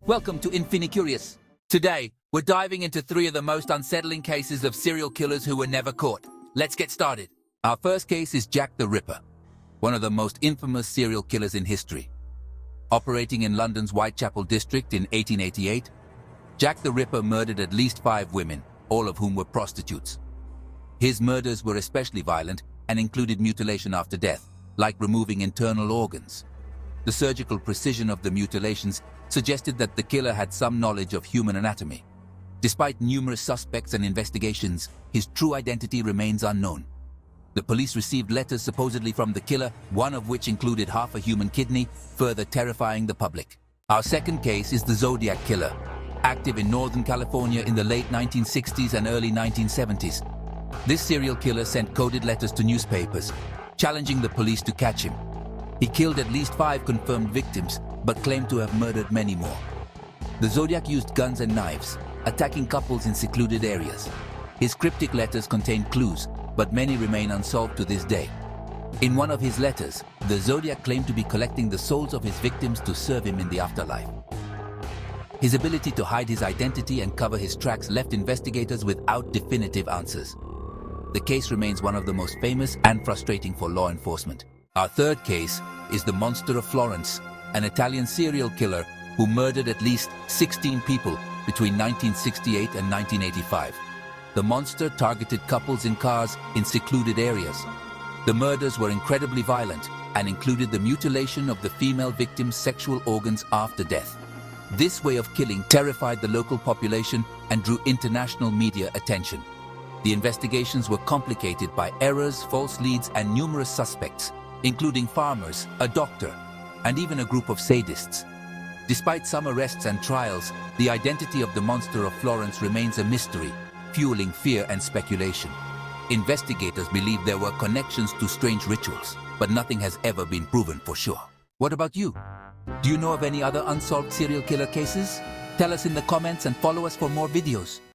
Welcome to InfiniCurious. Today, we're diving into 3 of the most unsettling cases of serial killers who were never caught. Let's get started. Our first case is Jack the Ripper, one of the most infamous serial killers in history. Operating in London's Whitechapel district in 1888, Jack the Ripper murdered at least 5 women, all of whom were prostitutes. His murders were especially violent and included mutilation after death, like removing internal organs. The surgical precision of the mutilations suggested that the killer had some knowledge of human anatomy. Despite numerous suspects and investigations, his true identity remains unknown. The police received letters supposedly from the killer, one of which included half a human kidney, further terrifying the public. Our second case is the Zodiac Killer, active in Northern California in the late 1960s and early 1970s. This serial killer sent coded letters to newspapers, challenging the police to catch him. He killed at least 5 confirmed victims, but claimed to have murdered many more. The Zodiac used guns and knives, attacking couples in secluded areas. His cryptic letters contain clues, but many remain unsolved to this day. In one of his letters, the Zodiac claimed to be collecting the souls of his victims to serve him in the afterlife. His ability to hide his identity and cover his tracks left investigators without definitive answers. The case remains one of the most famous and frustrating for law enforcement. Our third case is the Monster of Florence, an Italian serial killer who murdered at least 16 people between 1968 and 1985. The monster targeted couples in cars in secluded areas. The murders were incredibly violent and included the mutilation of the female victim's sexual organs after death. This way of killing terrified the local population and drew international media attention. The investigations were complicated by errors, false leads, and numerous suspects, including farmers, a doctor, and even a group of sadists. Despite some arrests and trials, the identity of the Monster of Florence remains a mystery, fueling fear and speculation. Investigators believe there were connections to strange rituals, but nothing has ever been proven for sure. What about you? Do you know of any other unsolved serial killer cases? Tell us in the comments and follow us for more videos.